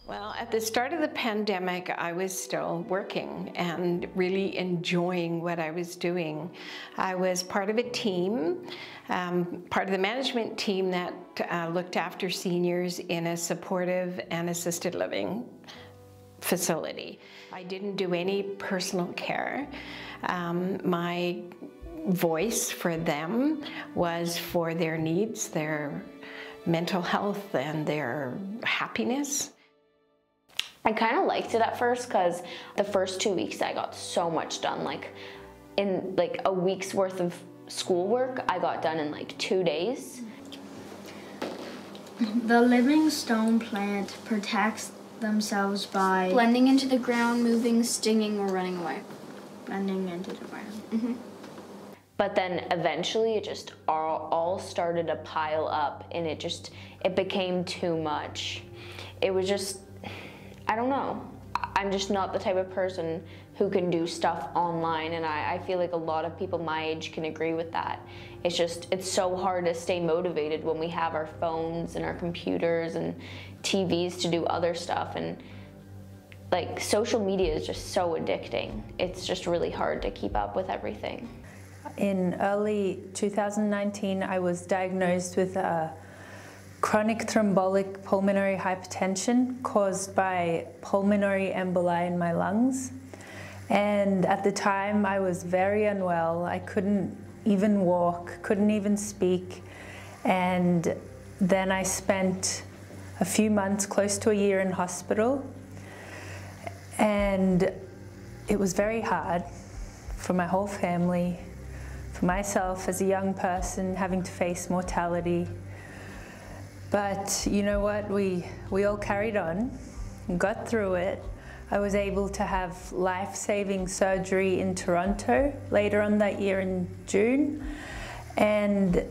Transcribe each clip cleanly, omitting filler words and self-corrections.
Well, at the start of the pandemic, I was still working and really enjoying what I was doing. I was part of a team, part of the management team that looked after seniors in a supportive and assisted living facility. I didn't do any personal care. My voice for them was for their needs, their mental health and their happiness. I kind of liked it at first because the first 2 weeks I got so much done. Like in like a week's worth of schoolwork, I got done in like 2 days. The living stone plant protects themselves by blending into the ground, moving, stinging, or running away. Blending into the ground. Mm-hmm. But then eventually it just all started to pile up, and it became too much. It was just, I don't know. I'm just not the type of person who can do stuff online, and I feel like a lot of people my age can agree with that. It's so hard to stay motivated when we have our phones and our computers and TVs to do other stuff, and like social media is just so addicting. It's just really hard to keep up with everything. In early 2019, I was diagnosed with a chronic thrombotic pulmonary hypertension caused by pulmonary emboli in my lungs. And at the time, I was very unwell. I couldn't even walk, couldn't even speak. And then I spent a few months, close to a year in hospital. And it was very hard for my whole family, for myself as a young person having to face mortality. But you know what, we all carried on and got through it. I was able to have life-saving surgery in Toronto later on that year in June, and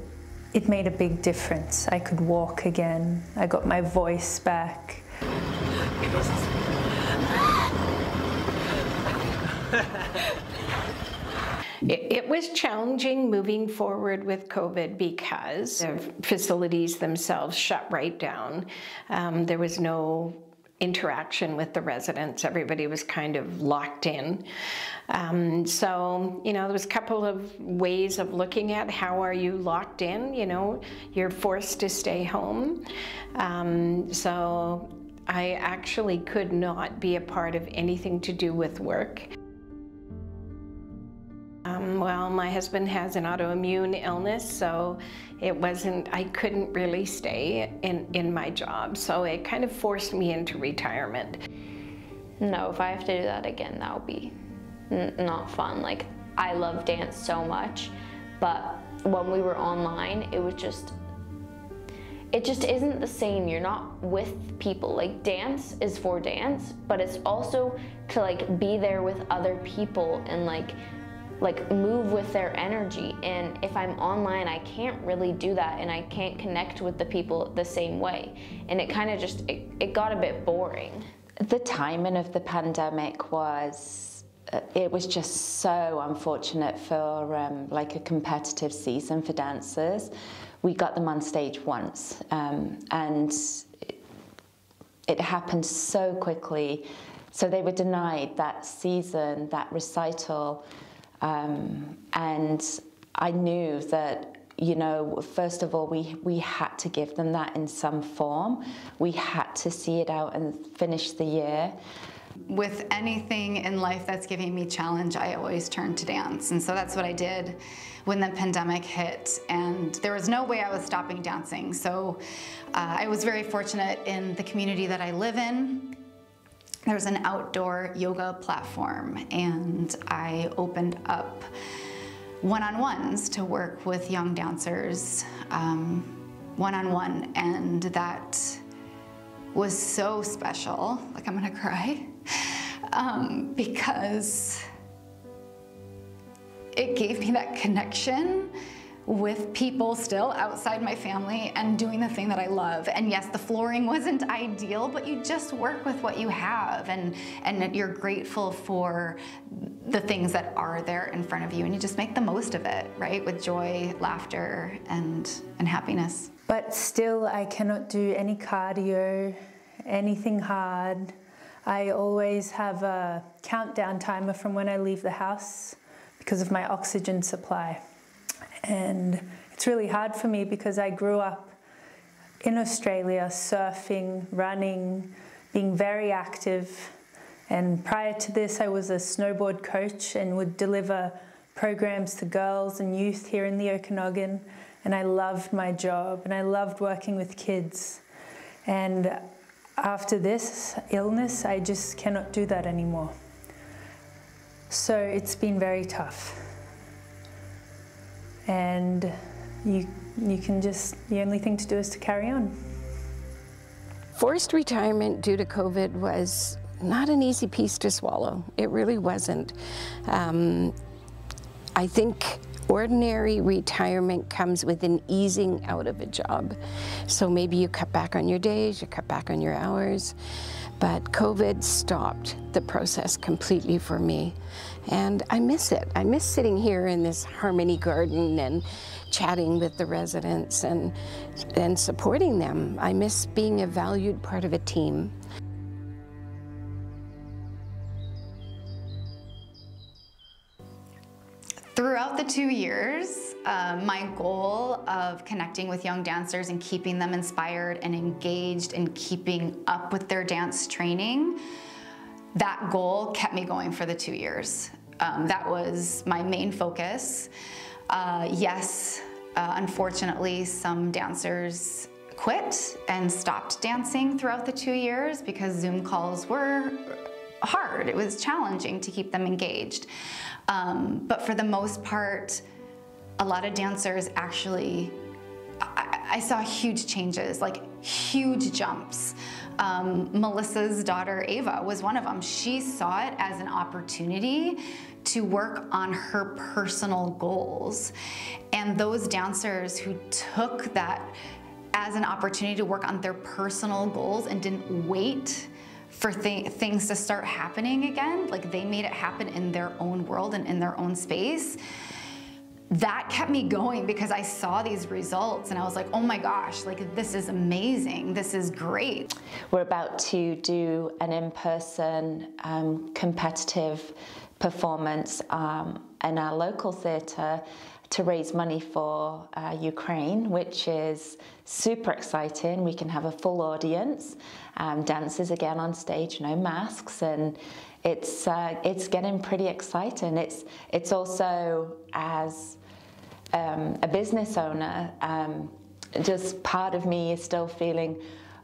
it made a big difference. I could walk again. I got my voice back. It was challenging moving forward with COVID because the facilities themselves shut right down. There was no interaction with the residents. Everybody was kind of locked in. So, you know, there was a couple of ways of looking at how are you locked in, you know, you're forced to stay home. So I actually could not be a part of anything to do with work. Well, my husband has an autoimmune illness, so I couldn't really stay in my job, so it kind of forced me into retirement. No, if I have to do that again, that would be not fun. Like, I love dance so much, but when we were online, it just isn't the same. You're not with people. Like, dance is for dance, but it's also to like be there with other people and like move with their energy. And if I'm online, I can't really do that, and I can't connect with the people the same way. And it kind of just, it got a bit boring. The timing of the pandemic was just so unfortunate for like a competitive season for dancers. We got them on stage once, and it happened so quickly. So they were denied that season, that recital. And I knew that, you know, first of all, we had to give them that in some form. We had to see it out and finish the year. With anything in life that's giving me challenge, I always turn to dance. And so that's what I did when the pandemic hit. And there was no way I was stopping dancing. So I was very fortunate in the community that I live in. There's an outdoor yoga platform, and I opened up one-on-ones to work with young dancers one-on-one, and that was so special. Like, I'm gonna cry because it gave me that connection with people still outside my family and doing the thing that I love. And yes, the flooring wasn't ideal, but you just work with what you have, and you're grateful for the things that are there in front of you, and you just make the most of it, right? With joy, laughter, and happiness. But still, I cannot do any cardio, anything hard. I always have a countdown timer from when I leave the house because of my oxygen supply. And it's really hard for me because I grew up in Australia surfing, running, being very active. And prior to this, I was a snowboard coach and would deliver programs to girls and youth here in the Okanagan. And I loved my job and I loved working with kids. And after this illness, I just cannot do that anymore. So it's been very tough. And you can just, the only thing to do is to carry on. Forced retirement due to COVID was not an easy piece to swallow. It really wasn't. I think ordinary retirement comes with an easing out of a job. So maybe you cut back on your days, you cut back on your hours, but COVID stopped the process completely for me. And I miss it. I miss sitting here in this Harmony garden and chatting with the residents and supporting them. I miss being a valued part of a team. Throughout the 2 years, my goal of connecting with young dancers and keeping them inspired and engaged and keeping up with their dance training, that goal kept me going for the 2 years. That was my main focus. Yes, unfortunately, some dancers quit and stopped dancing throughout the 2 years because Zoom calls were hard. It was challenging to keep them engaged. But for the most part, a lot of dancers actually, I saw huge changes, like huge jumps. Melissa's daughter, Ava, was one of them. She saw it as an opportunity to work on her personal goals. And those dancers who took that as an opportunity to work on their personal goals and didn't wait for things to start happening again, like they made it happen in their own world and in their own space, that kept me going because I saw these results and I was like, oh my gosh, like this is amazing, this is great. We're about to do an in-person competitive performance in our local theatre to raise money for Ukraine, which is super exciting. We can have a full audience, dancers again on stage, no masks, and it's getting pretty exciting. It's also, as a business owner, just part of me is still feeling,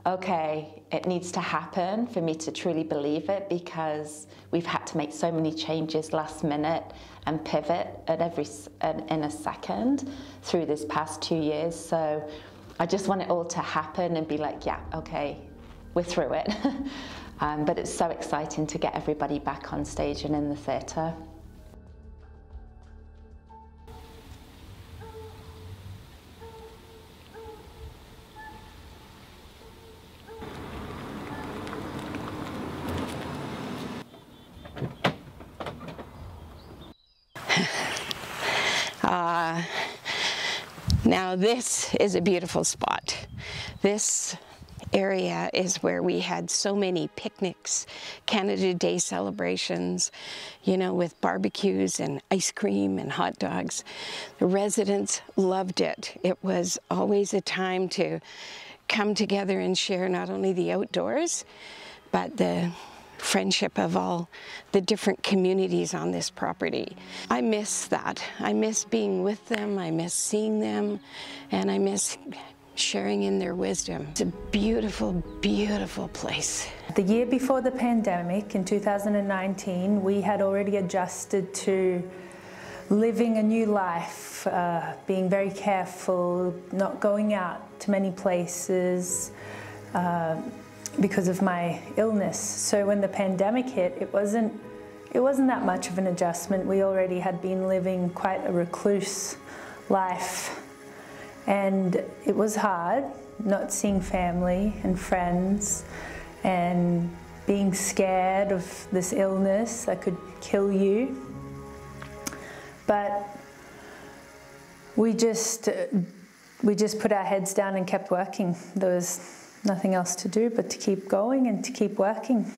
okay, it needs to happen for me to truly believe it, because we've had to make so many changes last minute and pivot in a second through this past 2 years. So I just want it all to happen and be like, yeah, okay, we're through it. But it's so exciting to get everybody back on stage and in the theatre. Now this is a beautiful spot. This area is where we had so many picnics, Canada Day celebrations, you know, with barbecues and ice cream and hot dogs. The residents loved it. It was always a time to come together and share not only the outdoors, but the friendship of all the different communities on this property. I miss that. I miss being with them, I miss seeing them, and I miss sharing in their wisdom. It's a beautiful, beautiful place. The year before the pandemic, in 2019, we had already adjusted to living a new life, being very careful, not going out to many places, because of my illness. So when the pandemic hit, it wasn't that much of an adjustment. We already had been living quite a recluse life, and it was hard not seeing family and friends and being scared of this illness that could kill you. But we just put our heads down and kept working. There nothing else to do but to keep going and to keep working.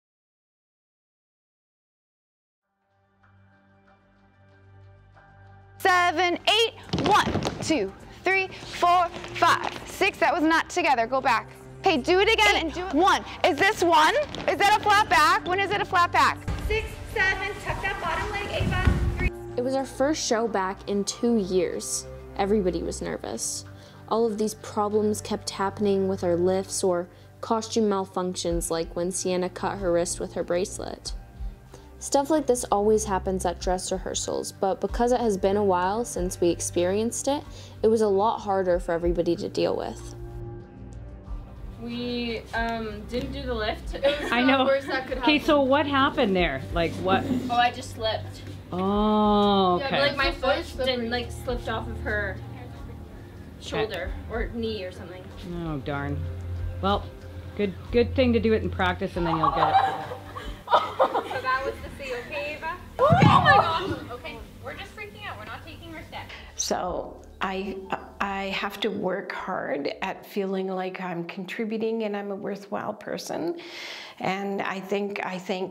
Seven, 8, 1, 2, 3, 4, 5, 6. That was not together. Go back. Okay, do it again and do it. 1. Is this 1? Is that a flat back? When is it a flat back? 6, 7. Tuck that bottom leg, Ava. 3. It was our first show back in 2 years. Everybody was nervous. All of these problems kept happening with our lifts or costume malfunctions, like when Sienna cut her wrist with her bracelet. Stuff like this always happens at dress rehearsals, but because it has been a while since we experienced it, it was a lot harder for everybody to deal with. We didn't do the lift. It was I know. the worst that could happen. Okay, so what happened there? Like what? Oh, I just slipped. Oh, okay. Yeah, like my foot slipped off of her shoulder or knee or something. Oh darn. Well, good thing to do it in practice, and then you'll get it. So that was the C, okay, Ava? Oh my gosh. Okay, we're just freaking out. We're not taking our steps. So I have to work hard at feeling like I'm contributing and I'm a worthwhile person. And I thank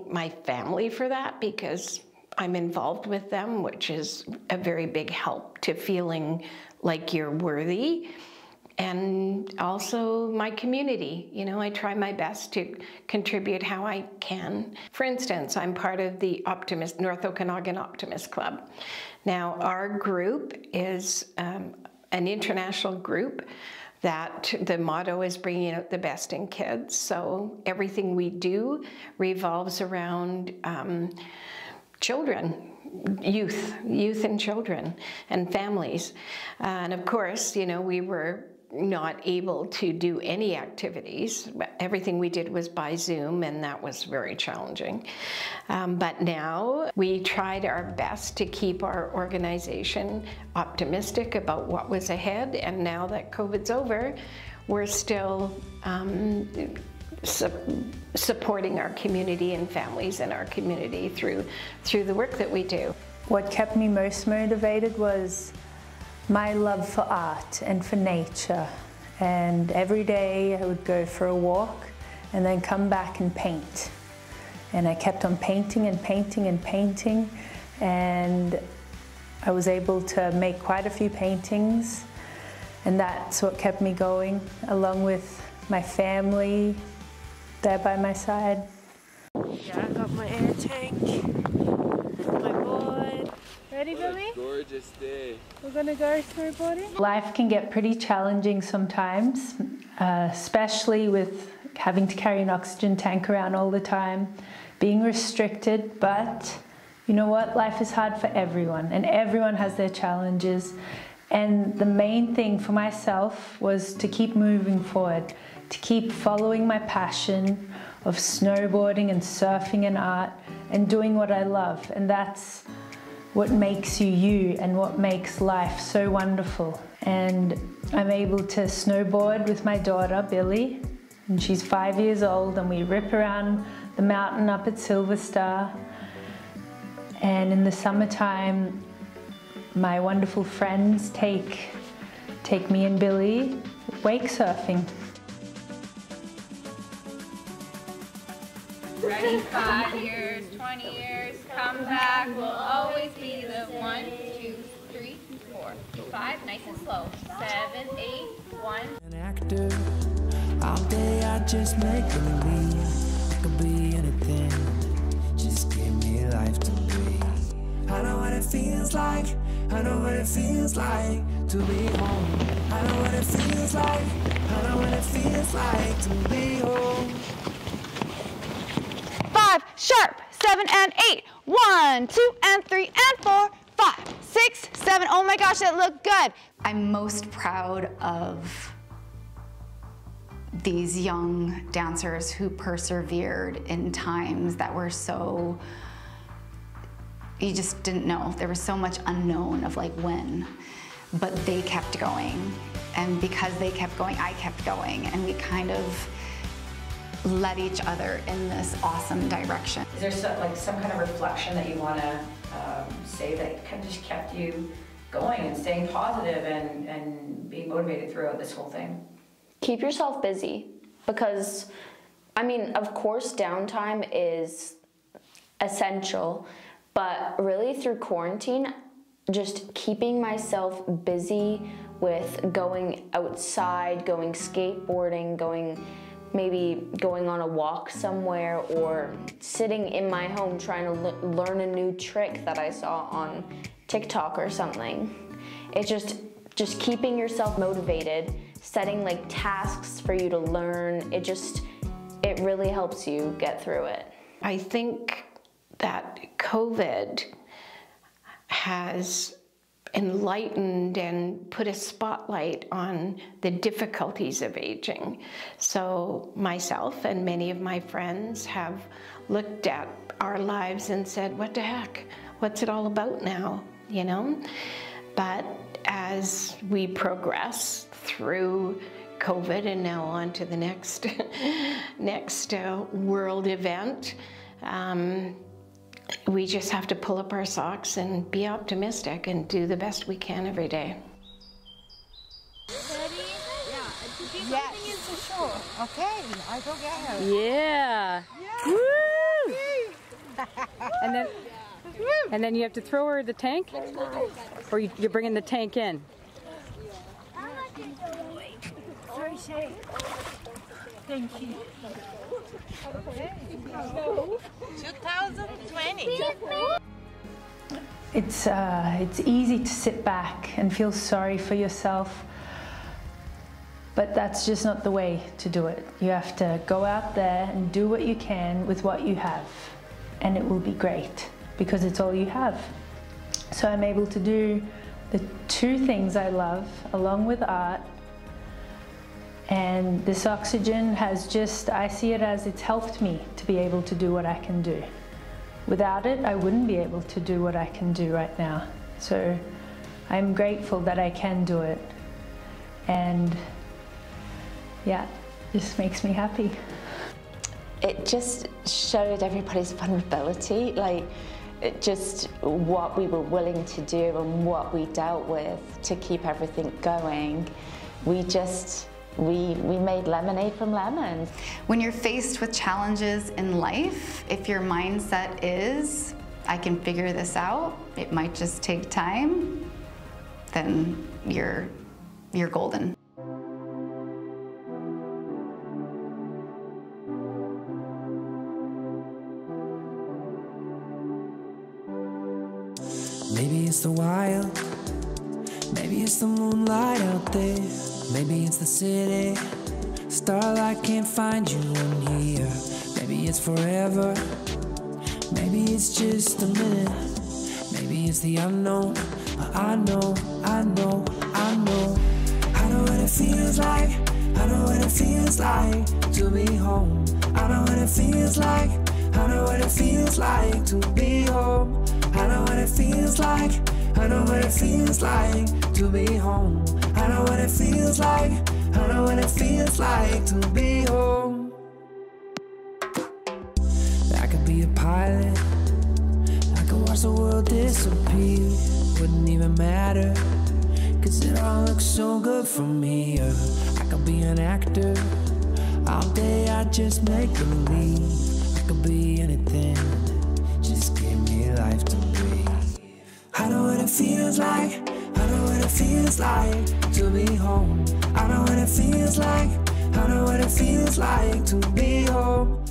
my family for that, because I'm involved with them, which is a very big help to feeling like you're worthy. And also my community. You know, I try my best to contribute how I can. For instance, I'm part of the North Okanagan Optimist Club. Now, our group is an international group that the motto is bringing out the best in kids. So everything we do revolves around children. Youth and children and families. And of course, you know, we were not able to do any activities. Everything we did was by Zoom, and that was very challenging. But now we tried our best to keep our organization optimistic about what was ahead, and now that COVID's over, we're still supporting our community and families in our community through the work that we do. What kept me most motivated was my love for art and for nature. And every day I would go for a walk and then come back and paint. And I kept on painting and painting and painting, and I was able to make quite a few paintings, and that's what kept me going, along with my family there by my side. Yeah, I got my air tank, my board. Ready, Billy? Gorgeous day. We're gonna go through, buddy. Life can get pretty challenging sometimes, especially with having to carry an oxygen tank around all the time, being restricted, but you know what? Life is hard for everyone, and everyone has their challenges. And the main thing for myself was to keep moving forward, to keep following my passion of snowboarding and surfing and art and doing what I love. And that's what makes you you and what makes life so wonderful. And I'm able to snowboard with my daughter, Billy, and she's 5 years old, and we rip around the mountain up at Silver Star. And in the summertime, my wonderful friends take me and Billy wake surfing. Ready? 5 years, 20 years, come back. We'll always be the 1, 2, 3, 4, 5. Nice and slow. 7, 8, 1. An actor, all day I just make believe I could be anything. Just give me life to breathe. I know what it feels like. I know what it feels like to be home. I know what it feels like. I know what it feels like to be home. 5, sharp, 7 and 8. 1, 2 and 3 and 4, 5, 6, 7. Oh my gosh, that looked good. I'm most proud of these young dancers who persevered in times that were so, you just didn't know. There was so much unknown of like when, but they kept going. And because they kept going, I kept going. And we kind of led each other in this awesome direction. Is there some kind of reflection that you want to say that kind of just kept you going and staying positive and being motivated throughout this whole thing? Keep yourself busy. because, I mean, of course downtime is essential, but really through quarantine, just keeping myself busy with going outside, going skateboarding, maybe going on a walk somewhere, or sitting in my home trying to learn a new trick that I saw on TikTok or something. It's just keeping yourself motivated, setting like tasks for you to learn. It really helps you get through it. I think that COVID has enlightened and put a spotlight on the difficulties of aging. So myself and many of my friends have looked at our lives and said, what the heck? What's it all about now, you know? But as we progress through COVID and now on to the next world event, we just have to pull up our socks and be optimistic and do the best we can every day. Ready? Yeah. Yes. Is the shore. Okay, I go get her. Yeah. Woo! And then you have to throw her the tank, or you're bringing the tank in. Thank you. Okay. 2020. It's easy to sit back and feel sorry for yourself, but that's just not the way to do it. You have to go out there and do what you can with what you have, and it will be great because it's all you have. So I'm able to do the two things I love along with art. And this oxygen has I see it as it's helped me to be able to do what I can do. Without it, I wouldn't be able to do what I can do right now. So I'm grateful that I can do it. And yeah, just makes me happy. It just showed everybody's vulnerability, like just what we were willing to do and what we dealt with to keep everything going. We made lemonade from lemons. When you're faced with challenges in life, if your mindset is, I can figure this out, it might just take time, then you're golden. Maybe it's the wild, maybe it's the moonlight out there, maybe it's the city, starlight can't find you in here. Maybe it's forever, maybe it's just a minute, maybe it's the unknown. I know. I know what it feels like, I know what it feels like to be home. I know what it feels like, I know what it feels like to be home. I know what it feels like, I know what it feels like to be home. I know what it feels like, I know what it feels like to be home. I could be a pilot, I could watch the world disappear. Wouldn't even matter, cause it all looks so good from here. I could be an actor, all day I just make believe. I could be anything, just give me life to breathe. I know what it feels like, I know what it feels like to be home. I know what it feels like, I know what it feels like to be home.